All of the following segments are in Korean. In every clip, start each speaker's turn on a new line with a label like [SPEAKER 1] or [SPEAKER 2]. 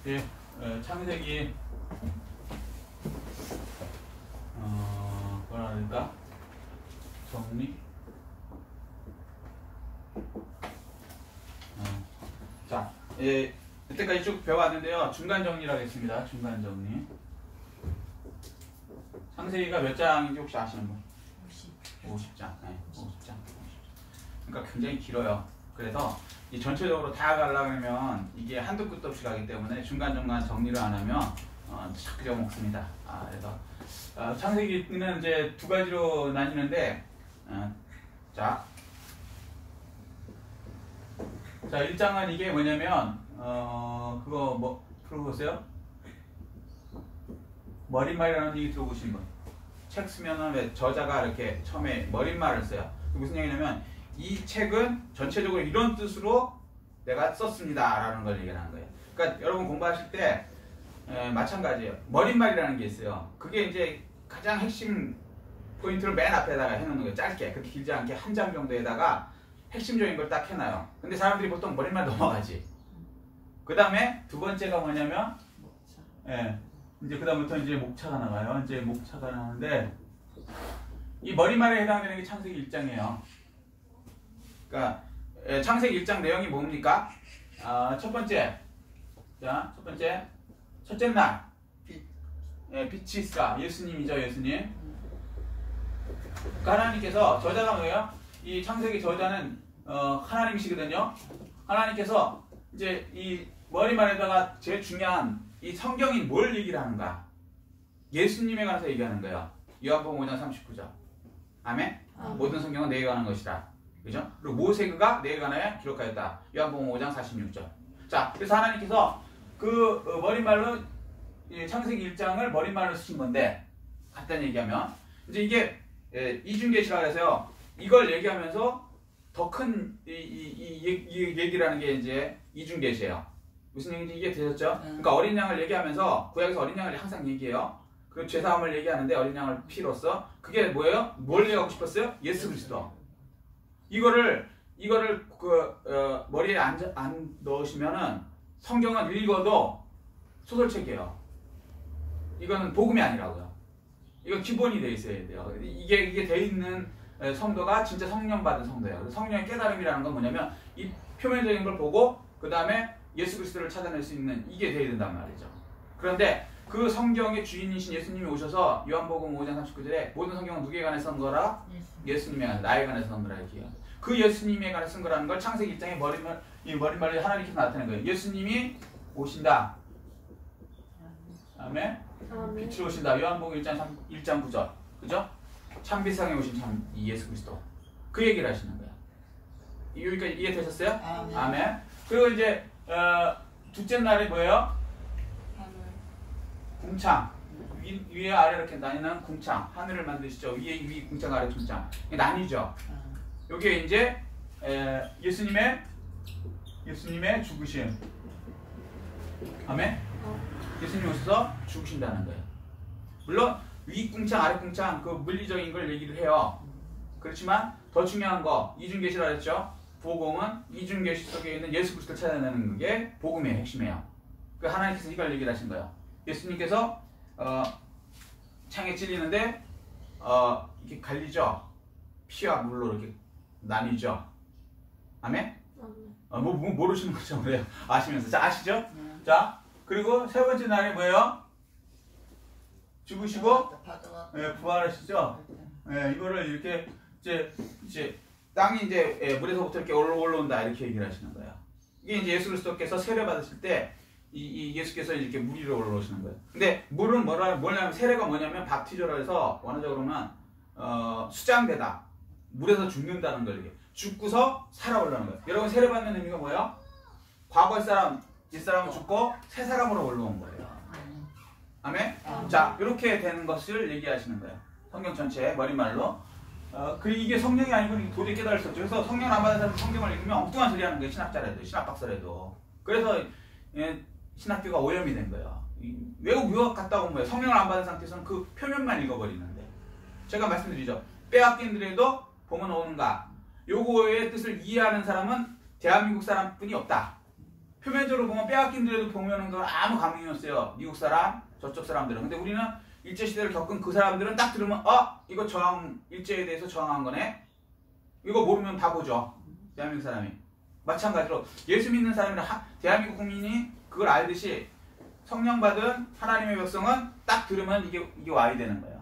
[SPEAKER 1] 이제 창세기 뭐라 그럴까? 정리? 자, 이때까지 쭉 배워왔는데요. 중간 정리라고 했습니다. 중간 정리. 창세기가 몇 장인지 혹시 아시는 분? 50장. 네, 50장. 그러니까 굉장히 길어요. 그래서 이 전체적으로 다 가려고 하면 이게 한도 끝도 없이 가기 때문에 중간중간 정리를 안 하면 자꾸 잊어먹습니다. 그래서 창세기는 이제 두 가지로 나뉘는데 자 1장은 이게 뭐냐면 그거 뭐 들어보세요? 머릿말이라는 얘기 들어보신 분? 책 쓰면은 왜 저자가 이렇게 처음에 머릿말을 써요. 무슨 얘기냐면 이 책은 전체적으로 이런 뜻으로 내가 썼습니다 라는 걸 얘기하는 거예요. 그러니까 여러분 공부하실 때 마찬가지예요. 머릿말이라는 게 있어요. 그게 이제 가장 핵심 포인트를 맨 앞에다가 해놓는 거예요. 짧게, 그렇게 길지 않게 한 장 정도에다가 핵심적인 걸 딱 해놔요. 근데 사람들이 보통 머릿말 넘어가지. 그 다음에 두 번째가 뭐냐면 이제 그 다음부터 이제 목차가 나가요. 이제 목차가 나오는데 이 머릿말에 해당되는 게 창세기 1장이에요. 그러니까 창세기 1장 내용이 뭡니까? 첫 번째, 첫째 날 빛이 있으라. 예수님이죠, 예수님. 그러니까 하나님께서, 저자가 뭐예요? 이 창세기 저자는 하나님이시거든요. 하나님께서 이제 이 머리말에다가 제일 중요한 이 성경이 뭘 얘기를 하는가? 예수님에 관해서 얘기하는 거예요. 요한복음 5장 39절. 아멘? 모든 성경은 내게 관한 것이다. 그죠? 그리고 모세가 내게 관하여 기록하였다. 요한복음 5장 46절. 자, 그래서 하나님께서 그 머릿말로 창세기 1장을 머릿말로 쓰신 건데, 간단히 얘기하면 이제 이게 이중계시라고 해서요. 이걸 얘기하면서 더 큰 이 얘기라는 게 이제 이중계시예요. 무슨 얘기인지 이게 되셨죠? 그러니까 어린 양을 얘기하면서 구약에서 어린 양을 항상 얘기해요. 그리고 죄사함을 얘기하는데 어린 양을 피로써 그게 뭐예요? 뭘 얘기하고 싶었어요? 예수 그리스도. 이거를 머리에 안 넣으시면은 성경은 읽어도 소설책이에요. 이거는 복음이 아니라고요. 이건 기본이 돼 있어야 돼요. 이게 돼 있는 성도가 진짜 성령 받은 성도예요. 그래서 성령의 깨달음이라는 건 뭐냐면 이 표면적인 걸 보고 그 다음에 예수 그리스도를 찾아낼 수 있는 이게 돼야 된단 말이죠. 그런데 그 성경의 주인이신 예수님이 오셔서 요한복음 5장 39절에 모든 성경은 누구에 관해서 쓴 거라? 예수님에 관해서, 나에 관해서 쓴 거라 이렇게 해요. 그 예수님에 관해서 쓴 거라는 걸 창세기 1장에 머릿말에 하나님께서 나타낸 거예요. 예수님이 오신다. 아멘? 빛으로 오신다. 요한복음 1장 9절. 그죠? 참빛상에 오신 참 예수 그리스도. 그 얘기를 하시는 거예요. 여기까지 이해되셨어요? 아멘. 그리고 이제 둘째 날이 뭐예요? 궁창. 위에 아래 이렇게 나뉘는 궁창. 하늘을 만드시죠. 위 궁창 아래 궁창. 이게 나뉘죠. 여기에 이제 예수님의 죽으심. 아멘. 예수님이 오셔서 죽으신다는 거예요. 물론 위 궁창 아래 궁창 그 물리적인 걸 얘기를 해요. 그렇지만 더 중요한 거 이중계시라 했죠. 복음은 이중계시 속에 있는 예수 그리스도를 찾아내는 게 복음의 핵심이에요. 그 하나님께서 이걸 얘기를 하신 거예요. 예수님께서 창에 찔리는데 이렇게 갈리죠. 피와 물로 이렇게 나뉘죠. 아멘? 모르시는 거죠. 그래요. 아시면서. 자, 아시죠? 자, 그리고 세 번째 날이 뭐예요? 죽으시고 부활하시죠. 이거를 이렇게 이제 땅이 이제 물에서부터 이렇게 올라온다 이렇게 얘기를 하시는 거예요. 이게 이제 예수 그리스도께서 세례 받으실 때 이 예수께서 이렇게 물 위로 올라오시는 거예요. 근데 물은 뭐냐면 세례가 뭐냐면 밥티저라 해서 원어적으로는 수장되다. 물에서 죽는다는 걸 얘기해요. 죽고서 살아오려는 거예요. 여러분 세례 받는 의미가 뭐예요? 과거의 사람, 옛사람은 죽고 새 사람으로 올라온 거예요. 아멘? 자, 이렇게 되는 것을 얘기하시는 거예요. 성경 전체에 머릿말로. 그리고 이게 성령이 아니고 도저히 깨달을 수 없죠. 그래서 성령 안 받은 사람이 성경을 읽으면 엉뚱한 소리 하는 거예요. 신학자라도, 신학박사라도. 그래서 신학교가 오염이 된 거예요. 외국 유학 갔다 온 거예요. 성령을 안 받은 상태에서는 그 표면만 읽어버리는데. 제가 말씀드리죠. 빼앗긴들에도 보면 오는가. 요거의 뜻을 이해하는 사람은 대한민국 사람뿐이 없다. 표면적으로 보면 빼앗긴들에도 보면은 그 아무 감흥이 없어요. 미국 사람, 저쪽 사람들은. 근데 우리는 일제시대를 겪은 그 사람들은 딱 들으면 이거 일제에 대해서 저항한 거네. 이거 모르면 다 보죠. 대한민국 사람이. 마찬가지로 예수 믿는 사람이나 대한민국 국민이 그걸 알듯이 성령 받은 하나님의 백성은 딱 들으면 이게 와야 되는 거예요.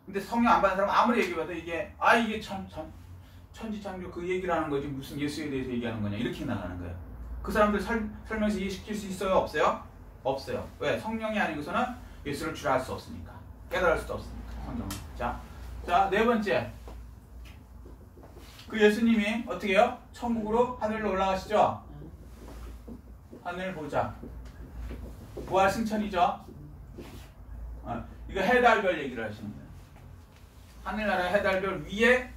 [SPEAKER 1] 근데 성령 안 받은 사람은 아무리 얘기해봐도 이게 참 천지창조 그 얘기를 하는 거지 무슨 예수에 대해서 얘기하는 거냐 이렇게 나가는 거예요. 그 사람들 설명해서 이해시킬 수 있어요? 없어요? 없어요. 왜? 성령이 아니고서는 예수를 주라 할 수 없으니까. 깨달을 수도 없으니까. 성경은. 자, 네 번째. 그 예수님이 어떻게 해요? 천국으로 하늘로 올라가시죠? 하늘 보자. 부활 승천이죠? 이거 해달별 얘기를 하시는 거예요. 하늘나라 해달별 위에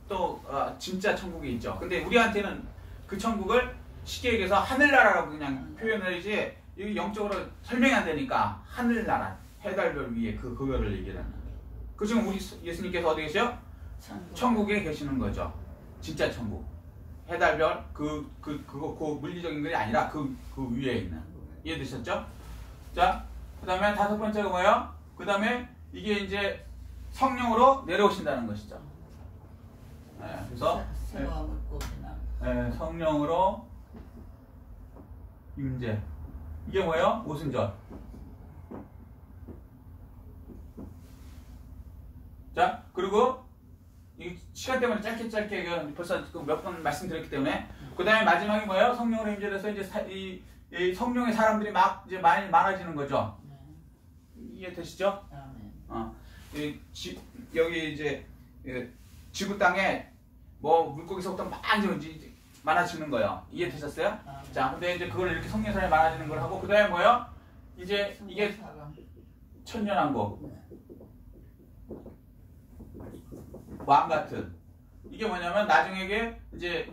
[SPEAKER 1] 또 진짜 천국이 있죠. 근데 우리한테는 그 천국을 쉽게 얘기해서 하늘나라라고 그냥 표현을 하지 이게 영적으로 설명이 안 되니까 하늘나라 해달별 위에 그거를 얘기를 하는 거예요. 그 지금 우리 예수님께서 어디 계세요? 천국에 계시는 거죠. 진짜 천국. 해달별 그 물리적인 것이 아니라 그 위에 있는. 이해되셨죠? 자, 그 다음에 다섯 번째가 뭐예요? 그 다음에 이게 이제 성령으로 내려오신다는 것이죠. 그래서 성령으로 임재. 이게 뭐예요? 오순절. 자, 그리고 이 시간 때문에 짧게 벌써 몇 번 말씀드렸기 때문에 그 다음에 마지막이 뭐예요? 성령으로 임재돼서 이제 이 성령의 사람들이 막 이제 많이 많아지는 거죠. 이해되시죠? 여기 이제 지구 땅에 뭐 물고기서부터 막 이제 많아지는 거예요. 이해되셨어요? 자, 근데 이제 그걸 이렇게 성령의 사람이 많아지는 걸 하고 그 다음에 뭐예요? 이제 이게 천년왕국. 왕 같은. 이게 뭐냐면 나중에 이제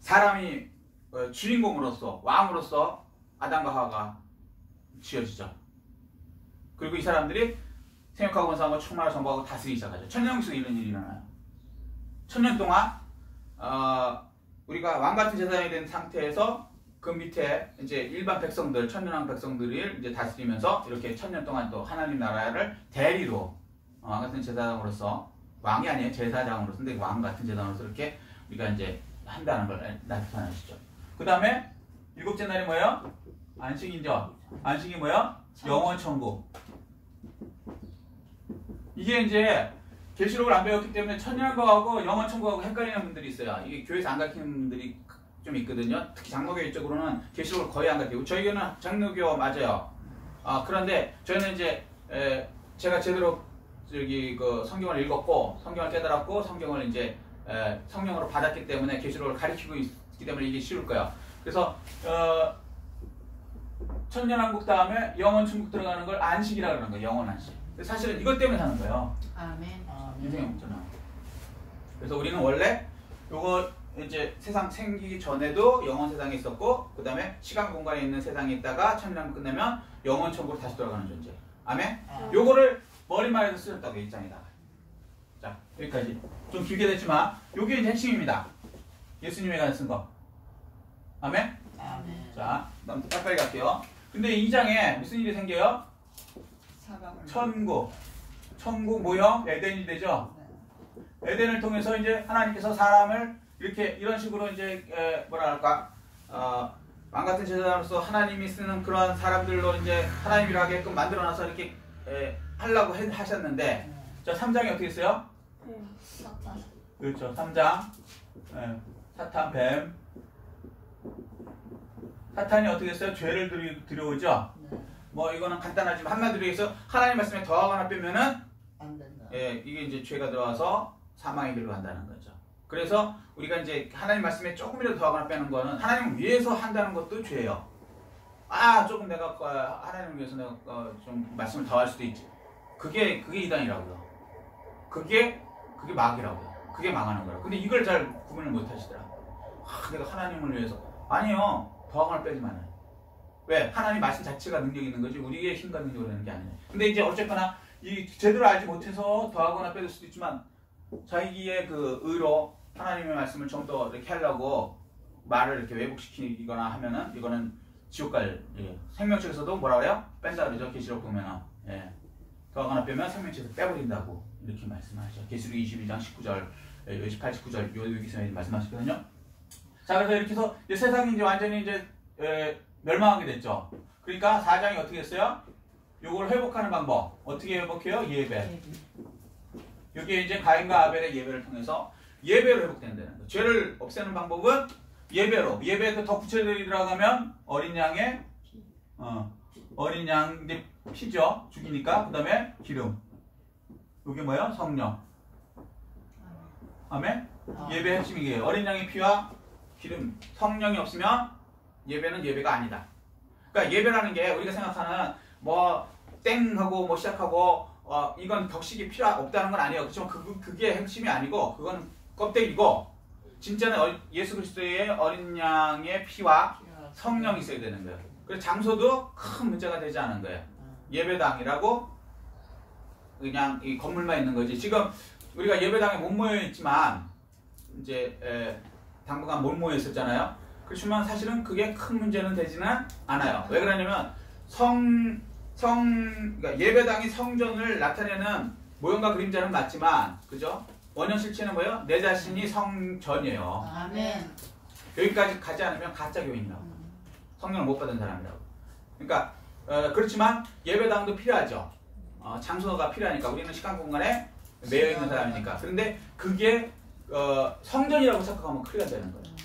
[SPEAKER 1] 사람이 주인공으로서 왕으로서 아담과 하와가 지어지죠. 그리고 이 사람들이 생육하고 번성하고 충만하고 정복하고 다스리기 시작하죠. 천년 속에 이런 일이 일어나요. 천년 동안 우리가 왕 같은 제사장이 된 상태에서 그 밑에 이제 일반 백성들, 천년왕 백성들을 이제 다스리면서 이렇게 천년 동안 또 하나님 나라를 대리로 왕 같은 제사장으로서 왕이 아니에요. 제사장으로서. 근데 왕 같은 제사장으로서 이렇게 우리가 이제 한다는 걸 나타내시죠. 그 다음에 일곱째 날이 뭐예요? 안식이죠. 안식이 뭐예요? 영원 천국. 이게 이제 계시록을 안 배웠기 때문에 천년왕국하고 영원 천국하고 헷갈리는 분들이 있어요. 이게 교회에서 안 가르치는 분들이 좀 있거든요. 특히 장로교 쪽으로는 계시록을 거의 안 가르치고 저희 교회는 장로교 맞아요. 그런데 저희는 이제 제가 제대로 그 성경을 읽었고 성경을 깨달았고 성경을 이제 성령으로 받았기 때문에 계시록을 가르치고 있기 때문에 이게 쉬울 거예요. 그래서 천년왕국 다음에 영원 천국 들어가는 걸 안식이라고 그러는 거예요. 영원 안식. 사실은 이것 때문에 사는 거예요.
[SPEAKER 2] 아멘.
[SPEAKER 1] 인생이 없잖아. 그래서 우리는 원래 요거 이제 세상 생기기 전에도 영원 세상에 있었고 그 다음에 시간 공간에 있는 세상에 있다가 천년왕국 끝나면 영원 천국으로 다시 돌아가는 존재. 아멘. 요거를 머리말에서 쓰셨다고 이 장에다가. 자, 여기까지. 좀 길게 됐지만 요게 이제 핵심입니다. 예수님이 쓴 거. 아멘?
[SPEAKER 2] 아멘.
[SPEAKER 1] 자, 그다음 빨리 갈게요. 근데 이 장에 무슨 일이 생겨요? 천국 모형 에덴이 되죠. 에덴을 통해서 이제 하나님께서 사람을 이렇게 이런 식으로 이제 뭐랄까 왕 같은 제사장으로서 하나님이 쓰는 그런 사람들로 이제 하나님이라 하게끔 만들어놔서 이렇게 하려고 하셨는데 자 3장이 어떻게 했어요?
[SPEAKER 2] 사탄.
[SPEAKER 1] 그렇죠. 3장 사탄 뱀 사탄이 어떻게 했어요? 죄를 들여오죠. 뭐 이거는 간단하지만 한마디로 해서 하나님 말씀에 더하거나 빼면은
[SPEAKER 2] 안 된다.
[SPEAKER 1] 이게 이제 죄가 들어와서 사망의 길로 간다는 거죠. 그래서 우리가 이제 하나님 말씀에 조금이라도 더하거나 빼는 거는 하나님을 위해서 한다는 것도 죄예요. 조금 내가 하나님을 위해서 내가 좀 말씀을 더할 수도 있지. 그게 이단이라고요. 그게 마귀라고요. 그게 망하는 거예요. 근데 이걸 잘 구분을 못 하시더라. 내가 하나님을 위해서 아니요. 더하거나 빼지 말아요. 왜? 하나님 말씀 자체가 능력이 있는 거지 우리의 힘과 능력으로 되는 게 아니에요. 근데 이제 어쨌거나 이 제대로 알지 못해서 더하거나 빼줄 수도 있지만 자기의 그 의로 하나님의 말씀을 좀 더 이렇게 하려고 말을 이렇게 왜곡시키거나 하면은 이거는 지옥 갈 생명책에서도 뭐라 그래요? 뺀다 그러죠. 계시록 보면은 더하거나 빼면 생명책에서 빼버린다고 이렇게 말씀하죠. 계시록 22장 19절 18, 19절 여기서 말씀하시거든요. 자, 그래서 이렇게 해서 이제 세상이 이제 완전히 이제 멸망하게 됐죠. 그러니까 4장이 어떻게 됐어요? 요걸 회복하는 방법 어떻게 회복해요? 예배. 여기에 이제 가인과 아벨의 예배를 통해서 예배로 회복된다는 거예요. 죄를 없애는 방법은 예배로. 예배에 더 구체적으로 들어가면 어린 양의 어린 양의 피죠. 죽이니까. 그 다음에 기름. 이게 뭐예요? 성령. 아멘? 예배의 핵심이 이게요. 어린 양의 피와 기름. 성령이 없으면 예배는 예배가 아니다. 그러니까 예배라는 게 우리가 생각하는 뭐 땡 하고 뭐 시작하고 이건 격식이 필요 없다는 건 아니에요. 그렇지만 그게 핵심이 아니고 그건 껍데기고 진짜는 예수 그리스도의 어린 양의 피와 성령이 있어야 되는 거예요. 그래서 장소도 큰 문제가 되지 않은 거예요. 예배당이라고 그냥 이 건물만 있는 거지. 지금 우리가 예배당에 못 모여 있지만 이제 당분간 못 모여 있었잖아요. 그렇지만 사실은 그게 큰 문제는 되지는 않아요. 왜 그러냐면 그러니까 예배당이 성전을 나타내는 모형과 그림자는 맞지만, 그죠? 원형 실체는 뭐예요? 내 자신이 성전이에요.
[SPEAKER 2] 아멘.
[SPEAKER 1] 여기까지 가지 않으면 가짜 교인이라고. 성령을 못 받은 사람이라고. 그러니까 그렇지만 예배당도 필요하죠. 장소가 필요하니까 우리는 시간 공간에 매여 있는 사람이니까. 그런데 그게 성전이라고 생각하면 큰일 난다는 거예요.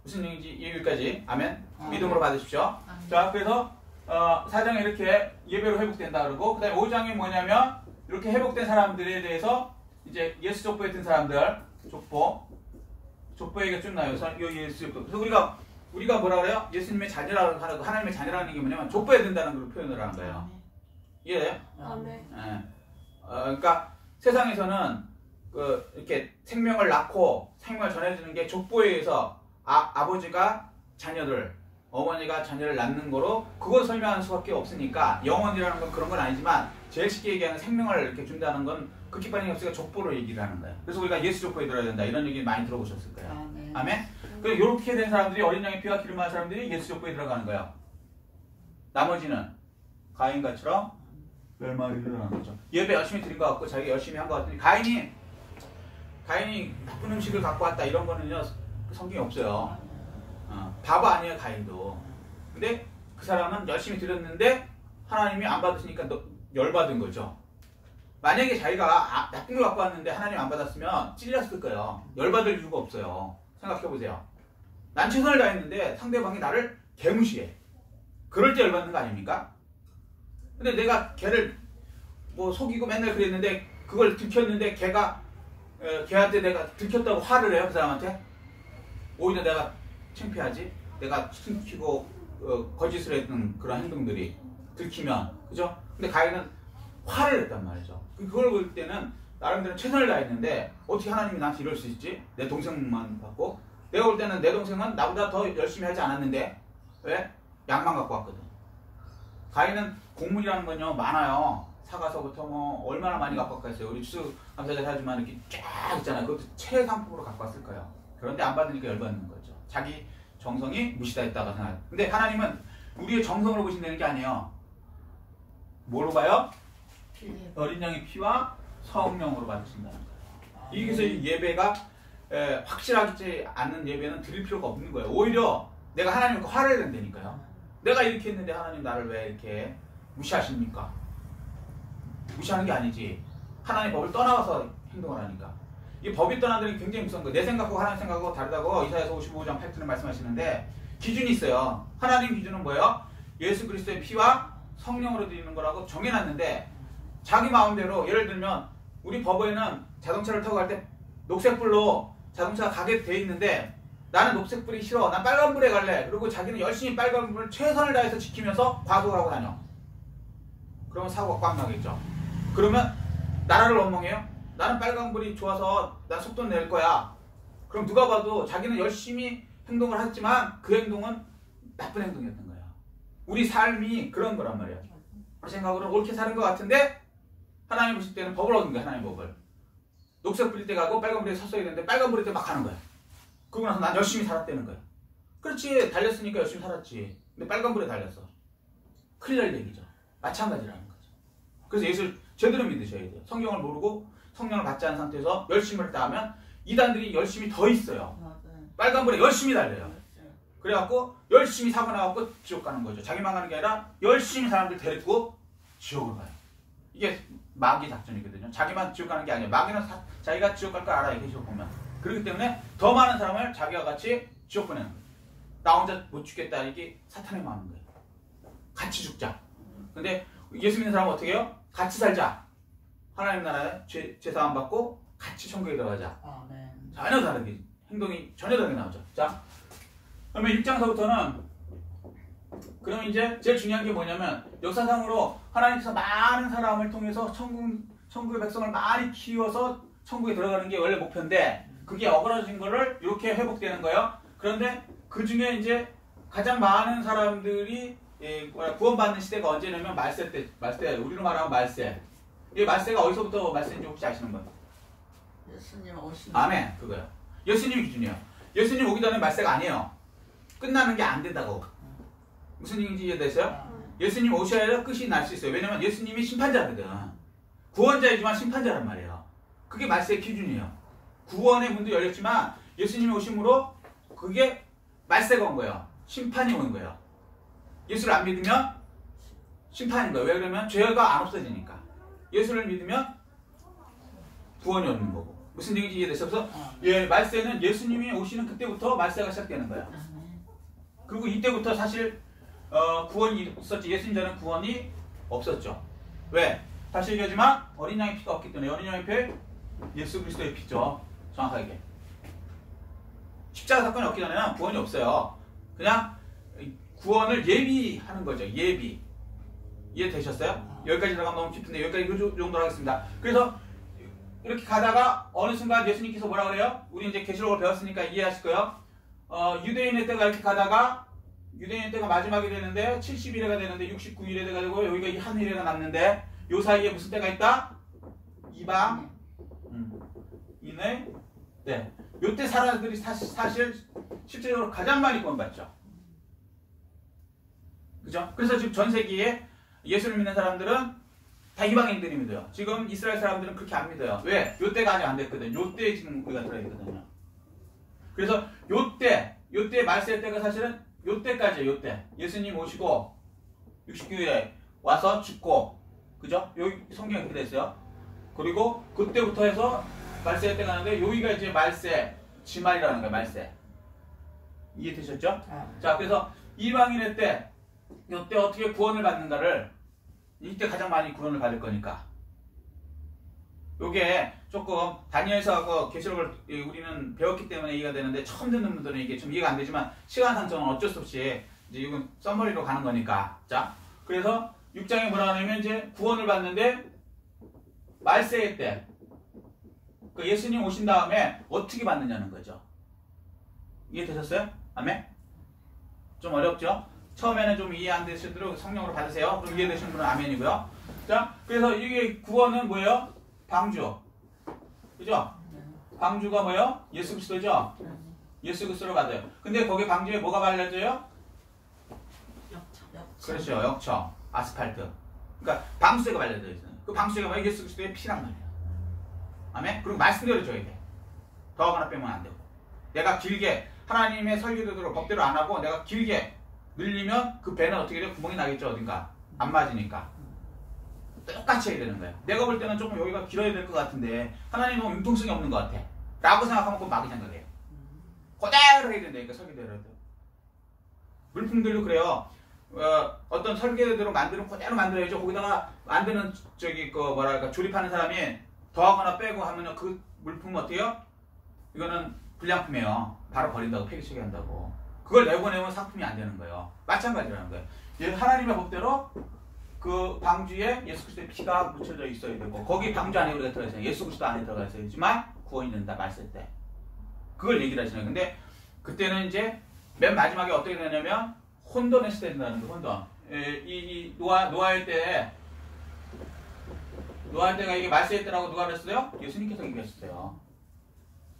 [SPEAKER 1] 무슨 얘기인지 여기까지 아멘. 믿음으로 받으십시오. 자, 그래서 4장에 이렇게 예배로 회복된다 그러고, 그 다음에 5장이 뭐냐면 이렇게 회복된 사람들에 대해서 이제 예수 족보에 든 사람들, 족보 얘기가 쭉 나요. 그래서 예수 족보. 그래서 우리가 뭐라 그래요? 예수님의 자녀라고 하는, 하나님의 자녀라는 게 뭐냐면 족보에 든다는 걸 표현을 하는 거예요. 이해돼요?
[SPEAKER 2] 아멘.
[SPEAKER 1] 그러니까 세상에서는 이렇게 생명을 낳고 생명을 전해주는 게 족보에 의해서 아버지가 자녀들, 어머니가 자녀를 낳는 거로 그걸 설명하는 수밖에 없으니까 영혼이라는 건 그런 건 아니지만 제일 쉽게 얘기하는 생명을 이렇게 준다는 건 극히 빠른 없으니까 족보로 얘기를 하는 거예요. 그래서 우리가 예수 족보에 들어야 된다 이런 얘기 많이 들어보셨을 거예요. 아멘. 그래서 이렇게 된 사람들이 어린 양의 피와 기름 받은 사람들이 예수 족보에 들어가는 거예요. 나머지는 가인같이럼 멸망이 일어나는 거죠. 예배 열심히 드린 것 같고 자기가 열심히 한 것 같더니 가인이 나쁜 음식을 갖고 왔다 이런 거는요 성경에 없어요. 바보 아니에요 가인도. 근데 그 사람은 열심히 드렸는데 하나님이 안 받으시니까 열받은 거죠. 만약에 자기가 나쁜 걸 갖고 왔는데 하나님 안 받았으면 찔렸을 거예요. 열받을 이유가 없어요. 생각해보세요. 난 최선을 다했는데 상대방이 나를 개무시해. 그럴 때 열받는 거 아닙니까? 근데 내가 걔를 뭐 속이고 맨날 그랬는데 그걸 들켰는데 걔한테 내가 들켰다고 화를 해요 그 사람한테? 오히려 내가 창피하지? 내가 숨기고 거짓을 했던 그런 행동들이 들키면, 그죠? 근데 가인은 화를 냈단 말이죠. 그걸 볼 때는 나름대로 최선을 다했는데 어떻게 하나님이 나한테 이럴 수 있지? 내 동생만 받고. 내가 볼 때는 내 동생은 나보다 더 열심히 하지 않았는데 왜? 양만 갖고 왔거든. 가인은 곡물이라는 건요 많아요. 사과서부터 뭐 얼마나 많이 갖고 왔겠어요. 우리 추수감사절 하지만 이렇게 쫙 있잖아요. 그것도 최상품으로 갖고 왔을 거예요. 그런데 안 받으니까 열받는 거죠. 자기 정성이 무시다했다가 생각해요. 근데 하나님은 우리의 정성으로 보신다는 게 아니에요. 뭐로 봐요? 어린 양의 피와 성령으로 받으신다는 거예요. 여기서 이 예배가 확실하지 않는 예배는 드릴 필요가 없는 거예요. 오히려 내가 하나님께 화를 낸다니까요. 내가 이렇게 했는데 하나님 나를 왜 이렇게 무시하십니까? 무시하는 게 아니지. 하나님 법을 떠나서 행동을 하니까. 이 법이 떠나는 게 굉장히 무서운 거예요. 내 생각하고 하나님 생각하고 다르다고 이사야서 55장 8절에 말씀하시는데 기준이 있어요. 하나님 기준은 뭐예요? 예수 그리스도의 피와 성령으로 드리는 거라고 정해놨는데 자기 마음대로, 예를 들면 우리 법에는 자동차를 타고 갈 때 녹색불로 자동차가 가게 돼 있는데 나는 녹색불이 싫어. 난 빨간불에 갈래. 그리고 자기는 열심히 빨간불을 최선을 다해서 지키면서 과속을 하고 다녀. 그러면 사고가 꽉 나겠죠. 그러면 나라를 원망해요? 나는 빨간불이 좋아서 난 속도 낼 거야. 그럼 누가 봐도 자기는 열심히 행동을 했지만 그 행동은 나쁜 행동이었던 거야. 우리 삶이 그런 거란 말이야. 우리 생각으로는 옳게 사는 것 같은데 하나님 보실 때는 법을 얻는 거야. 하나님 법을. 녹색불일 때 가고 빨간불에 섰어야 되는데 빨간불일 때 막 가는 거야. 그러고 나서 난 열심히 살았다는 거야. 그렇지. 달렸으니까 열심히 살았지. 근데 빨간불에 달렸어. 큰일 날 얘기죠. 마찬가지라는 거죠. 그래서 예수를 제대로 믿으셔야 돼요. 성경을 모르고 성령을 받지 않은 상태에서 열심히 했다 하면 이단들이 열심히 더 있어요. 빨간불에 열심히 달려요. 그래갖고 열심히 사고 나갖고 지옥 가는 거죠. 자기만 가는 게 아니라 열심히 사람들 데리고 지옥으로 가요. 이게 마귀 작전이거든요. 자기만 지옥 가는 게 아니에요. 마귀는 자기가 지옥 갈 걸 알아요. 계시록 보면. 그렇기 때문에 더 많은 사람을 자기와 같이 지옥 보내는 거예요. 나 혼자 못 죽겠다. 이게 사탄의 마음인 거예요. 같이 죽자. 근데 예수 믿는 사람은 어떻게 해요? 같이 살자. 하나님 나라에 죄사함 받고 같이 천국에 들어가자. 전혀 다르게 행동이 전혀 다르게 나오죠. 자, 그러면 1장서부터는 그럼 이제 제일 중요한 게 뭐냐면 역사상으로 하나님께서 많은 사람을 통해서 천국의 백성을 많이 키워서 천국에 들어가는 게 원래 목표인데 그게 어그러진 거를 이렇게 회복되는 거예요. 그런데 그 중에 이제 가장 많은 사람들이 구원받는 시대가 언제냐면 말세 때, 우리로 말하면 말세. 이 말세가 어디서부터 말세인지 혹시 아시는 분?
[SPEAKER 2] 예수님 오시는.
[SPEAKER 1] 아멘. 그거요. 예수님이 기준이에요. 예수님 오기 전에 말세가 아니에요. 끝나는 게 안 된다고. 무슨 얘기인지 이해되세요? 예수님 오셔야 끝이 날 수 있어요. 왜냐면 예수님이 심판자거든. 구원자이지만 심판자란 말이에요. 그게 말세의 기준이에요. 구원의 문도 열렸지만 예수님이 오심으로 그게 말세가 온 거예요. 심판이 온 거예요. 예수를 안 믿으면 심판인 거예요. 왜 그러면 죄가 안 없어지니까. 예수를 믿으면 구원이 오는 거고. 무슨 얘기인지 이해되세요? 그래서 말세는 예수님이 오시는 그때부터 말세가 시작되는 거예요. 그리고 이때부터 사실 구원이 있었지. 예수님 전에 구원이 없었죠. 왜? 다시 얘기하지만 어린 양의 피가 없기 때문에. 어린 양의 피 예수 그리스도의 피죠. 정확하게. 십자가 사건이 없기 전에는 구원이 없어요. 그냥 구원을 예비하는 거죠. 예비. 이해되셨어요? 여기까지 들어가면 너무 깊은데 여기까지 이 정도로 하겠습니다. 그래서 이렇게 가다가 어느 순간 예수님께서 뭐라 그래요? 우리 이제 계시록을 배웠으니까 이해하실 거예요. 유대인의 때가 이렇게 가다가 유대인의 때가 마지막이 되는데 70일에가 되는데 69일에 돼가지고 여기가 한 일에가 남는데 요 사이에 무슨 때가 있다? 이방 인의 때. 요때 사람들이 사실 실제적으로 가장 많이 구원받죠. 그죠? 그래서 지금 전 세계에 예수를 믿는 사람들은 다 이방인들이 믿어요. 지금 이스라엘 사람들은 그렇게 안 믿어요. 왜? 요때가 아직 안 됐거든. 요때에 지금 우리가 들어있거든요. 그래서 요때 말세 때가 사실은 요때까지예요. 요때. 예수님 오시고 69일에 와서 죽고 그죠? 여기 성경에 그렇게 됐어요. 그리고 그때부터 해서 말세 때가 나는데 여기가 이제 말세 지말이라는 거예요. 말세. 이해되셨죠? 자, 그래서 이방인의 때 이때 어떻게 구원을 받는가를 이때 가장 많이 구원을 받을 거니까 요게 조금 다니엘서하고 계시록을 우리는 배웠기 때문에 이해가 되는데 처음 듣는 분들은 이게 좀 이해가 안 되지만 시간상정은 어쩔 수 없이 이제 이건 썸머리로 가는 거니까. 자, 그래서 6장에 뭐라 하냐면 이제 구원을 받는데 말세의 때 그 예수님 오신 다음에 어떻게 받느냐는 거죠. 이해되셨어요? 아멘? 좀 어렵죠? 처음에는 좀 이해 안 되시도록 성령으로 받으세요. 그럼 이해되시는 분은 아멘이고요. 자, 그래서 이게 구원은 뭐예요? 방주. 그죠? 방주가 뭐예요? 예수 그리스도죠? 예수 그리스도로 받아요. 근데 거기 방주에 뭐가 발라져요? 그렇죠. 역청, 아스팔트. 그러니까 방수대가 발라져 있어요. 그 방수대가 뭐예요? 예수 그리스도의 피란 말이에요. 아멘? 그리고 말씀대로 줘야 돼. 더하거나 빼면 안 되고. 내가 길게 하나님의 설계대로 법대로 안 하고 내가 길게 늘리면 그 배는 어떻게 돼요? 구멍이 나겠죠. 어딘가. 안 맞으니까. 똑같이 해야 되는 거예요. 내가 볼 때는 조금 여기가 길어야 될 것 같은데 하나님은 융통성이 없는 것 같아. 라고 생각하면 그건 마귀 생각이에요. 그대로 해야 된다니까. 설계대로 해도. 물품들도 그래요. 어떤 설계대로 만드는 그대로 만들어야죠. 거기다가 만드는 조립하는 사람이 더하거나 빼고 하면요 그 물품은 어떻게 해요? 이거는 불량품이에요. 바로 버린다고 폐기 처리한다고. 그걸 내보내면 상품이 안 되는 거예요. 마찬가지라는 거예요. 하나님의 법대로 그 방주에 예수 그리스도의 피가 묻혀져 있어야 되고 거기 방주 안에 우리가 들어가 있어요. 예수 그리스도 안에 들어가 있어야지만 구원이 된다. 말세 때. 그걸 얘기를 하시네요. 근데 그때는 이제 맨 마지막에 어떻게 되냐면 혼돈의 시대에 된다는 거예요. 혼돈. 이 노아의 때가 이게 말세의 때라고 누가 그랬어요? 예수님께서 얘기하셨어요.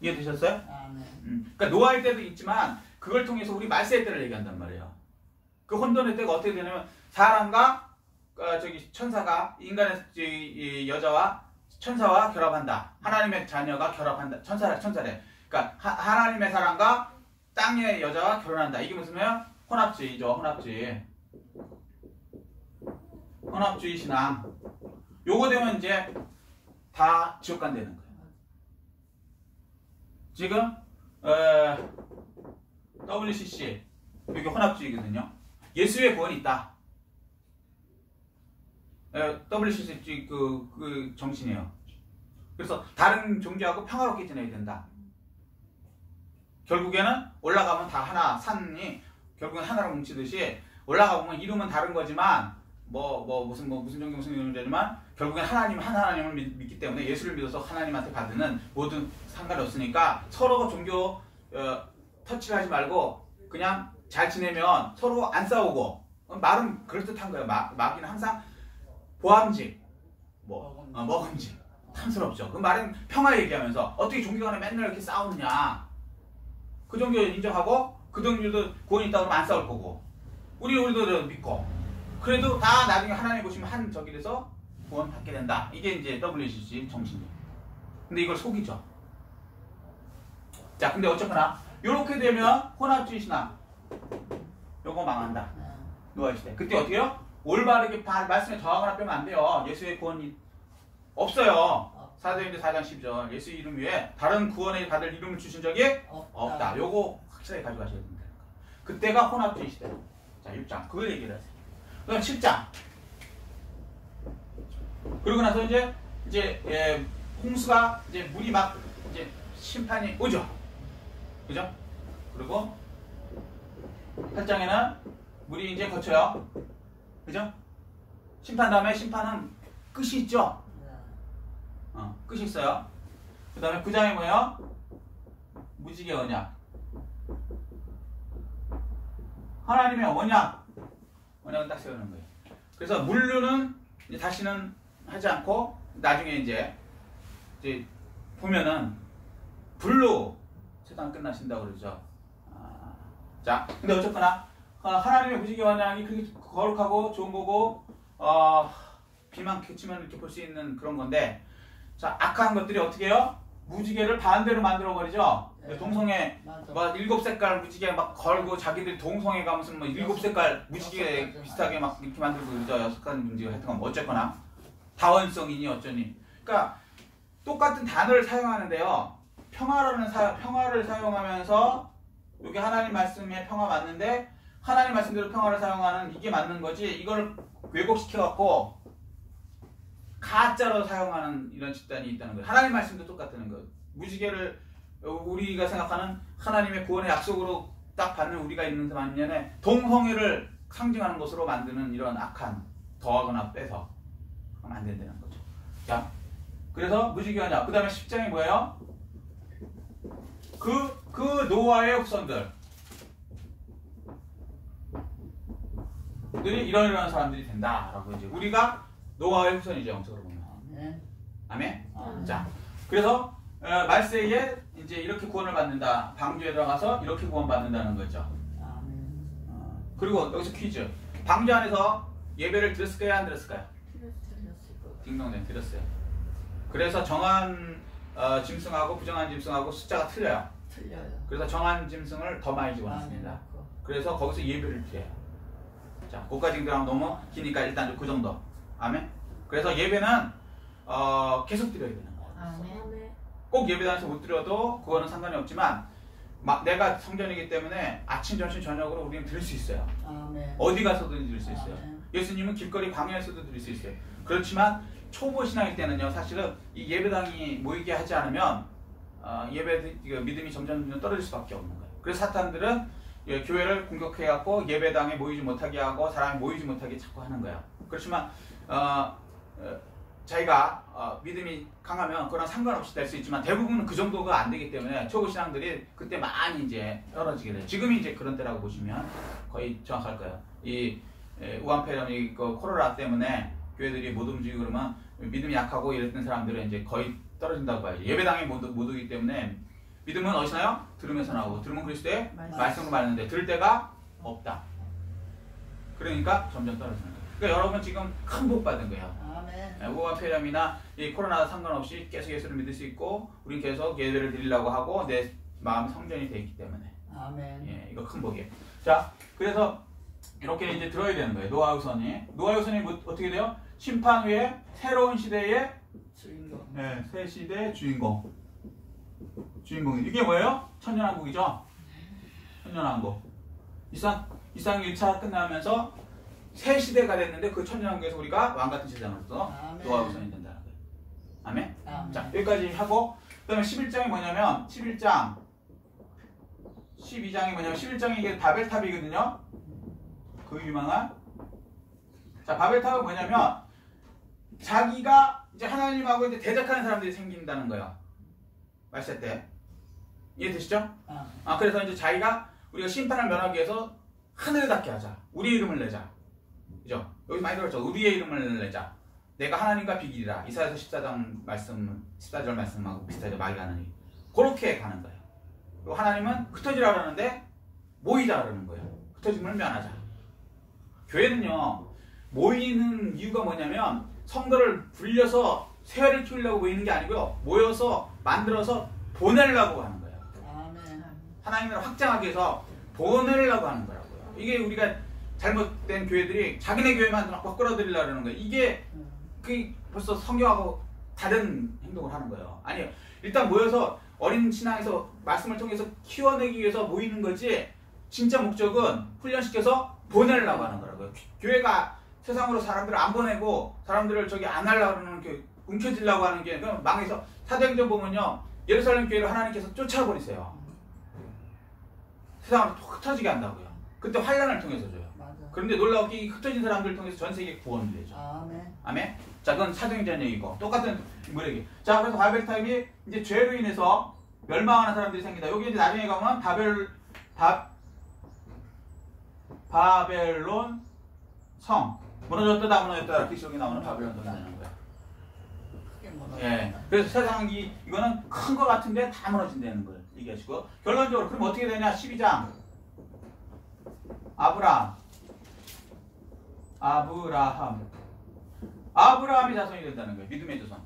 [SPEAKER 1] 이해되셨어요?
[SPEAKER 2] 네.
[SPEAKER 1] 그러니까 노아의 때도 있지만 그걸 통해서 우리 말세의 때를 얘기한단 말이에요. 그 혼돈의 때가 어떻게 되냐면 사람과 천사가 인간의 이 여자와 천사와 결합한다. 하나님의 자녀가 결합한다. 천사래. 그러니까 하나님의 사람과 땅의 여자와 결혼한다. 이게 무슨 말이야? 혼합주의죠. 혼합주의 신앙. 요거 되면 이제 다 지옥 간다는 거예요. 지금 WCC 이게 혼합주의거든요. 예수의 구원이 있다. WCC 그 정신이에요. 그래서 다른 종교하고 평화롭게 지내야 된다. 결국에는 올라가면 다 하나, 산이 결국엔 하나로 뭉치듯이 올라가보면 이름은 다른 거지만 무슨 종교지만 결국엔 하나님을 믿기 때문에 예수를 믿어서 하나님한테 받는 모든 상관이 없으니까 서로 종교 터치를 하지 말고 그냥 잘 지내면 서로 안싸우고 말은 그럴듯한 거예요. 마귀는 항상 보암직, 먹음직, 탐스럽죠. 그 말은 평화 얘기하면서 어떻게 종교 간에 맨날 이렇게 싸우느냐. 그 종교 인정하고 그 종교도 구원이 있다고 그러면 안 싸울 거고 우리도 믿고 그래도 다 나중에 하나님 보시면 한 적이 돼서 구원 받게 된다. 이게 이제 WCC 정신이에요. 근데 이걸 속이죠. 자, 근데 어쨌거나 요렇게 되면 혼합주의 신앙 요거 망한다. 노아시대. 그때 어떻게 해요? 올바르게 말씀에 저항을 빼면 안 돼요. 예수의 구원이 없어요. 사도행전 4장 12절 예수 이름 외에 다른 구원을 받을 이름을 주신 적이 없다. 요거 확실하게 가져가셔야 됩니다. 그때가 혼합주의 시대. 자, 6장 그걸 얘기를 하세요. 그다음 7장. 그러고 나서 이제 홍수가 이제 물이 막 이제 심판이 오죠. 그죠? 그리고 8장에는 물이 이제 거쳐요. 그죠? 심판 다음에 심판은 끝이 있죠. 끝이 있어요. 그 다음에 9장이 뭐예요? 무지개 언약. 하나님의 언약은 딱 세우는 거예요. 그래서 물류는 이제 다시는 하지 않고 나중에 이제 보면은 불로 세상 끝나신다고 그러죠. 자, 근데 어쨌거나 하나님의 무지개 언약이 그렇게 거룩하고 좋은 거고 비만 그치면 이렇게 볼 수 있는 그런 건데, 자, 악한 것들이 어떻게 해요? 무지개를 반대로 만들어 버리죠. 네. 동성애 막 7색깔 무지개 막 걸고 자기들이 동성애가 무슨 뭐 7색깔 무지개 비슷하게 막 이렇게 만들고 그러죠. 6가지 문제가 하여튼 뭐 어쨌거나 다원성이니 어쩌니. 그러니까 똑같은 단어를 사용하는데요. 평화를 사용하면서 이게 하나님 말씀의 평화 맞는데 하나님 말씀대로 평화를 사용하는 이게 맞는 거지, 이걸 왜곡시켜 갖고 가짜로 사용하는 이런 집단이 있다는 거예요. 하나님 말씀도 똑같다는 거예요. 무지개를 우리가 생각하는 하나님의 구원의 약속으로 딱 받는 우리가 있는 반면에 동성애를 상징하는 것으로 만드는 이런 악한, 더하거나 빼서 하면 안 된다는 거죠. 자, 그래서 무지개 언약. 그 다음에 10장이 뭐예요? 그 노아의 후손들 들이 이런 사람들이 된다라고 이제 우리가 노아의 후손이죠, 영적으로 보면. 아멘. 자, 그래서 말세에 이제 이렇게 구원을 받는다. 방주에 들어가서 이렇게 구원받는다는 거죠. 그리고 여기서 퀴즈. 방주 안에서 예배를 드렸을까요, 안 드렸을까요? 딩동댕 드렸어요. 그래서 정한 짐승하고 부정한 짐승하고 숫자가 틀려요. 그래서 정한 짐승을 더 많이 집어넣습니다. 그래서 거기서 예배를 드려요. 자, 거기까지 들어가면 너무 기니까 일단 그 정도. 아멘. 그래서 예배는 계속 드려야 되는 거예요.
[SPEAKER 2] 아멘.
[SPEAKER 1] 꼭 예배당에서 못 드려도 그거는 상관이 없지만 내가 성전이기 때문에 아침, 점심, 저녁으로 우리는 드릴 수 있어요.
[SPEAKER 2] 아멘.
[SPEAKER 1] 어디 가서든 드릴 수 있어요.
[SPEAKER 2] 아멘.
[SPEAKER 1] 예수님은 길거리 광야에서도 드릴 수 있어요. 그렇지만 초보 신앙일 때는요, 사실은 이 예배당이 모이게 하지 않으면 믿음이 점점 떨어질 수밖에 없는 거예요. 그래서 사탄들은 교회를 공격해갖고 예배당에 모이지 못하게 하고 사람이 모이지 못하게 자꾸 하는 거예요. 그렇지만 자기가 믿음이 강하면 그거랑 상관없이 될 수 있지만 대부분은 그 정도가 안 되기 때문에 초보 신앙들이 그때 많이 이제 떨어지게 돼요. 지금이 이제 그런 때라고 보시면 거의 정확할 거예요. 이 우한폐렴이 코로나 때문에 교회들이 못 움직이고 그러면 믿음이 약하고 이랬던 사람들은 이제 거의 떨어진다고 봐야죠. 예배당에 못 오기 때문에 믿음은 어디서 나요? 들으면서 나오고 들으면 그리스도의
[SPEAKER 3] 말씀.
[SPEAKER 1] 말씀으로 말하는데 들을 데가 없다. 그러니까 점점 떨어지는 거예요. 그러니까 여러분 지금 큰 복 받은 거예요.
[SPEAKER 2] 아멘.
[SPEAKER 1] 우한 폐렴이나 이 코로나 상관없이 계속 예수를 믿을 수 있고 우린 계속 예배를 드리려고 하고 내 마음 성전이 돼 있기 때문에
[SPEAKER 2] 아멘.
[SPEAKER 1] 예, 이거 큰 복이에요. 자, 그래서 이렇게 이제 들어야 되는 거예요. 노아우선이 뭐, 어떻게 돼요? 심판 후에 새로운 시대의
[SPEAKER 2] 주인공.
[SPEAKER 1] 네, 새 시대의 주인공이 이게 뭐예요? 천년왕국이죠. 천년왕국. 이상 1차 끝나면서 새 시대가 됐는데 그 천년왕국에서 우리가 왕 같은 세상으로서
[SPEAKER 2] 아멘.
[SPEAKER 1] 노아우선이 된다는 거예요. 아멘.
[SPEAKER 2] 아멘.
[SPEAKER 1] 자, 여기까지 하고 그다음에 11장이 뭐냐면 11장 12장이 뭐냐면 11장이 이게 바벨탑이거든요. 그 유명한 자 바벨탑은 뭐냐면 자기가 이제 하나님하고 이제 대적하는 사람들이 생긴다는 거예요. 말세 때 이해되시죠? 그래서 이제 자기가 우리가 심판을 면하기 위해서 하늘을 닿게 하자. 우리의 이름을 내자. 그죠? 여기 많이 들었죠? 우리의 이름을 내자. 내가 하나님과 비기리라. 이사야서 14절 말씀하고 비슷하게 말이 가느니 그렇게 가는 거예요. 그리고 하나님은 흩어지라 그러는데 모이자 그러는 거예요. 흩어짐을 면하자. 교회는요 모이는 이유가 뭐냐면 성도를 불려서 세월을 키우려고 모이는 게 아니고요 모여서 만들어서 보내려고 하는 거예요.
[SPEAKER 2] 아멘.
[SPEAKER 1] 하나님을 확장하기 위해서 보내려고 하는 거라고요. 이게 우리가 잘못된 교회들이 자기네 교회만 막 끌어들이려고 하는 거예요. 이게 그 벌써 성경하고 다른 행동을 하는 거예요. 아니요. 일단 모여서 어린 신앙에서 말씀을 통해서 키워내기 위해서 모이는 거지 진짜 목적은 훈련시켜서 보내려고 하는 거라고요. 교회가 세상으로 사람들을 안 보내고 사람들을 저기 안 하려고 하는 게 움켜쥐려고 하는 게 그럼 망해서 사도행전 보면요. 예루살렘 교회를 하나님께서 쫓아버리세요. 세상으로 흩어지게 한다고요. 그때 환란을 통해서 줘요.
[SPEAKER 2] 맞아.
[SPEAKER 1] 그런데 놀라웠게 이 흩어진 사람들을 통해서 전 세계 구원이 되죠.
[SPEAKER 2] 아멘.
[SPEAKER 1] 아멘. 자, 그건 사도행전 얘기고 똑같은 뭐얘기. 자, 그래서 바벨탑이 이제 죄로 인해서 멸망하는 사람들이 생긴다. 여기 이제 나중에 가면 바벨론 성 무너졌다 다 무너졌다 이렇게 기록이 나오는 바벨론 성이 되는 거야.
[SPEAKER 2] 크게 무너졌다.
[SPEAKER 1] 예. 그래서 세상이 이거는 큰 거 같은데 다 무너진다는 걸 얘기하시고 결론적으로 그럼 어떻게 되냐? 12장 아브라함이 자손이 된다는 거예요. 믿음의 자손.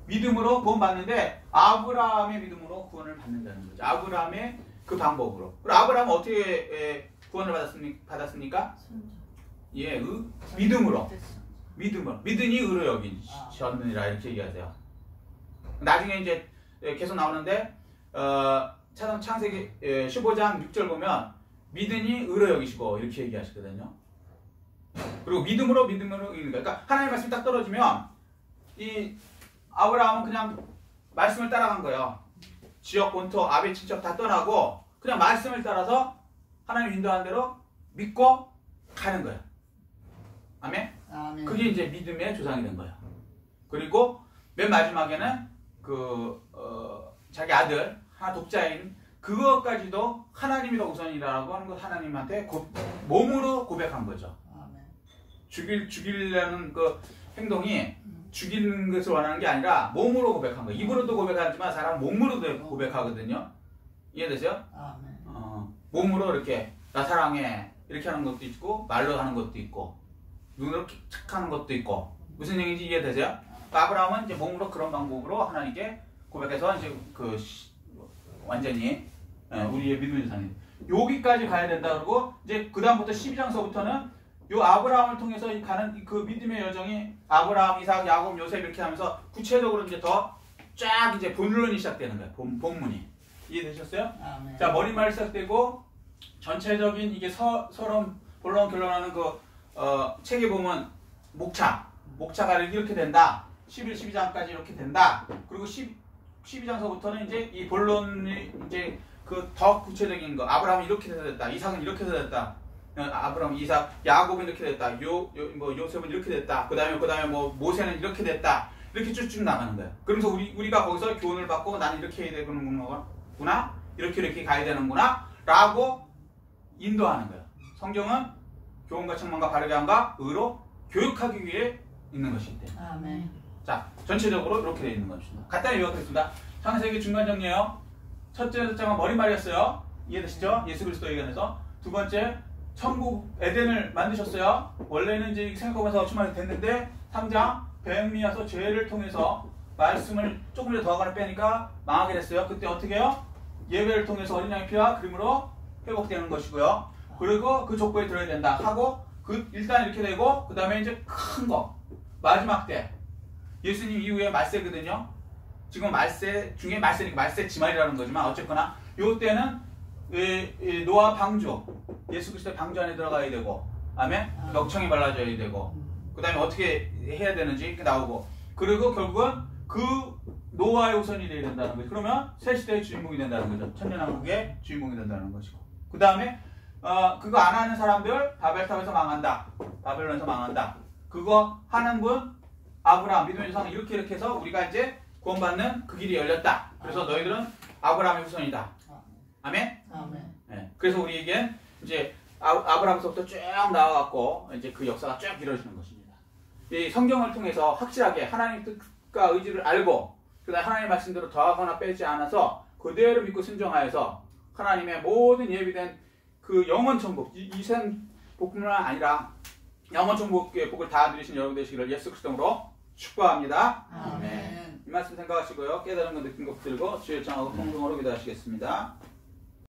[SPEAKER 1] 믿음으로 구원 받는데 아브라함의 믿음으로 구원을 받는다는 거죠. 아브라함의 그 방법으로. 그리고 아브라함은 어떻게 구원을 받았습니까? 예, 믿음으로. 믿으니 의로 여기셨느니라 이렇게 얘기하세요. 나중에 이제 계속 나오는데 창세기 15장 6절 보면 믿으니 의로 여기시고 이렇게 얘기하시거든요. 그리고 믿음으로 그러니까 하나님의 말씀이 딱 떨어지면 이 아브라함은 그냥 말씀을 따라간 거예요. 지역, 본토, 아베, 친척 다 떠나고 그냥 말씀을 따라서 하나님 인도한 대로 믿고 가는 거예요. 아멘?
[SPEAKER 2] 아멘.
[SPEAKER 1] 그게 이제 믿음의 조상이 된 거예요. 그리고 맨 마지막에는 자기 아들 하나 독자인 그것까지도 하나님이 더 우선이라고 하는 것 하나님한테 몸으로 고백한 거죠.
[SPEAKER 2] 아멘.
[SPEAKER 1] 죽이려는 그 행동이 죽이는 것을 원하는 게 아니라 몸으로 고백한 거예요. 입으로도 고백하지만 사람은 몸으로도 고백하거든요. 이해되세요?
[SPEAKER 2] 아멘.
[SPEAKER 1] 몸으로 이렇게 나 사랑해 이렇게 하는 것도 있고 말로 하는 것도 있고 눈으로 착하는 것도 있고 무슨 얘기인지 이해되세요? 아브라함은 이제 몸으로 그런 방법으로 하나님께 고백해서 이제 완전히 우리의 믿음의 조상이 여기까지 가야 된다. 그러고 이제 그 다음부터 12장서부터는 요 아브라함을 통해서 가는 그 믿음의 여정이 아브라함, 이삭, 야곱, 요셉 이렇게 하면서 구체적으로 이제 더 쫙 이제 본론이 시작되는 거예요. 본문이 이해되셨어요?
[SPEAKER 2] 아멘.
[SPEAKER 1] 자 머리말 시작되고 전체적인 이게 본론 결론하는 그 책에 보면 목차가 이렇게 된다. 11, 12장까지 이렇게 된다. 그리고 12장서부터는 이제 이 본론이 이제 그 더 구체적인 거. 아브라함이 이렇게 해서 됐다. 이삭은 이렇게 해서 됐다. 아브라함, 이삭, 야곱은 이렇게 됐다. 요셉은 이렇게 됐다. 그다음에 뭐 모세는 이렇게 됐다. 이렇게 쭉쭉 나가는 거예요. 그러면서 우리가 거기서 교훈을 받고 나는 이렇게 해야 되는구나. 이렇게 가야 되는구나라고 인도하는 거예요. 성경은 교훈과 책망과 바르게 함과 의로 교육하기 위해 있는 것이기 때문에.
[SPEAKER 2] 아멘.
[SPEAKER 1] 자, 전체적으로 이렇게 되어 있는 것입니다. 간단히 요약하겠습니다. 창세기 중간 정리예요. 첫째 장은 머리말이었어요. 이해되시죠? 예수 그리스도 얘기하면서. 두 번째, 천국 에덴을 만드셨어요. 원래는 이제 생각하면서 주말에 됐는데 3장 뱀이 와서 죄를 통해서 말씀을 조금이라도 더 하거나 빼니까 망하게 됐어요. 그때 어떻게 해요? 예배를 통해서 어린 양의 피와 그림으로 회복되는 것이고요. 그리고 그 족보에 들어야 된다 하고 일단 이렇게 되고 그 다음에 이제 큰 거 마지막 때 예수님 이후에 말세거든요. 지금 말세 중에 말세니까 말세 지말이라는 거지만 어쨌거나 요 때는 노아 방주 예수 그리스도의 방주 안에 들어가야 되고 아멘 벽청이 발라져야 되고 그 다음에 어떻게 해야 되는지 나오고 그리고 결국은 그 노아의 후손이 되어야 된다는 거죠. 그러면 새 시대의 주인공이 된다는 거죠. 천년왕국의 주인공이 된다는 것이고 그 다음에 그거 안 하는 사람들 바벨탑에서 망한다. 바벨론에서 망한다. 그거 하는 분 아브라함 믿음의 조상 이렇게 해서 우리가 이제 구원받는 그 길이 열렸다. 그래서 너희들은 아브라함의 후손이다. 아멘?
[SPEAKER 2] 아멘.
[SPEAKER 1] 네. 그래서 우리에겐 이제 아브라함서부터 쭉 나와갖고 이제 그 역사가 쭉 이루어지는 것입니다. 이 성경을 통해서 확실하게 하나님의 뜻과 의지를 알고 그다음 하나님의 말씀대로 더하거나 빼지 않아서 그대로 믿고 순종하여서 하나님의 모든 예비된 그 영원 천국 이생 복뿐만 아니라 영원 천국의 복을 다 누리신 여러분 되시기를 예수 그리스도로 축복합니다.
[SPEAKER 2] 아멘.
[SPEAKER 1] 이 말씀 생각하시고요. 깨달은 거 느낀 거 들고 주의 정하고 공동으로 기도하시겠습니다.